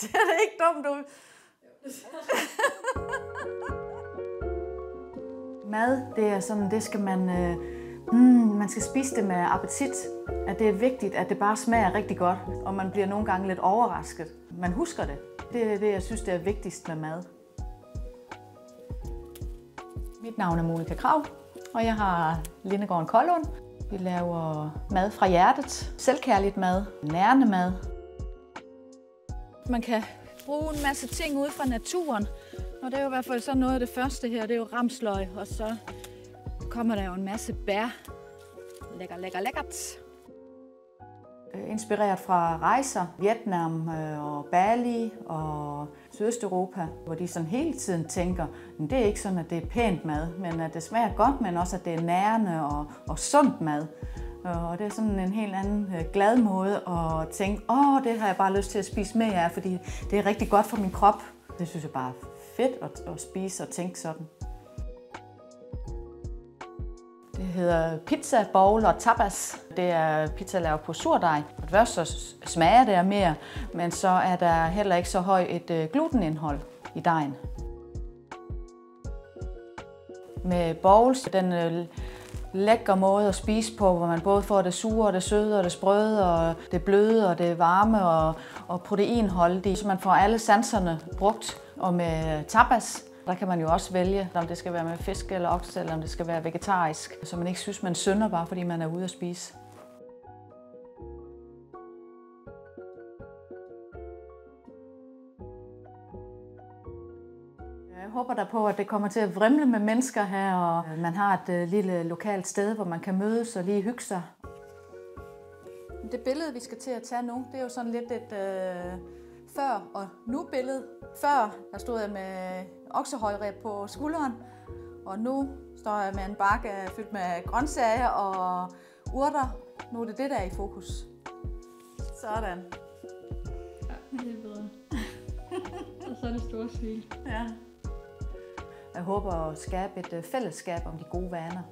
Ser det ikke dumt ud? Mad, det er sådan, det skal man skal spise det med appetit. At det er vigtigt, at det bare smager rigtig godt, og man bliver nogle gange lidt overrasket. Man husker det. Det er det, jeg synes, det er vigtigst med mad. Mit navn er Monika Krag, og jeg har Lindegården Kollund. Vi laver mad fra hjertet, selvkærligt mad, nærende mad. Man kan bruge en masse ting ude fra naturen, og det er jo i hvert fald så noget af det første her, det er jo ramsløg, og så kommer der jo en masse bær. Lækkert. Inspireret fra rejser, Vietnam og Bali og Sydøsteuropa, hvor de sådan hele tiden tænker, at det er ikke sådan, at det er pænt mad, men at det smager godt, men også at det er nærende og sundt mad. Og det er sådan en helt anden glad måde at tænke, det har jeg bare lyst til at spise mere af, fordi det er rigtig godt for min krop. Det synes jeg bare er fedt at spise og tænke sådan. Det hedder pizza, bowl og tapas. Det er pizza lavet på surdej. Først så smager det mere, men så er der heller ikke så højt et glutenindhold i dejen. Med bowls, den lækre måde at spise på, hvor man både får det sure og det søde og det sprøde og det bløde og det varme og proteinholdige, så man får alle sanserne brugt. Og med tapas, der kan man jo også vælge, om det skal være med fisk eller okse, eller om det skal være vegetarisk, så man ikke synes, man synder bare, fordi man er ude at spise. Jeg håber da på, at det kommer til at vrimle med mennesker her, og man har et lille lokalt sted, hvor man kan mødes og lige hygge sig. Det billede, vi skal til at tage nu, det er jo sådan lidt et før og nu billede. Før der stod jeg med oksehøjreb på skulderen, og nu står jeg med en bakke fyldt med grøntsager og urter. Nu er det det, der er i fokus. Sådan. Ja, det er bedre. Og så er det store smil. Ja. Jeg håber at skabe et fællesskab om de gode vaner.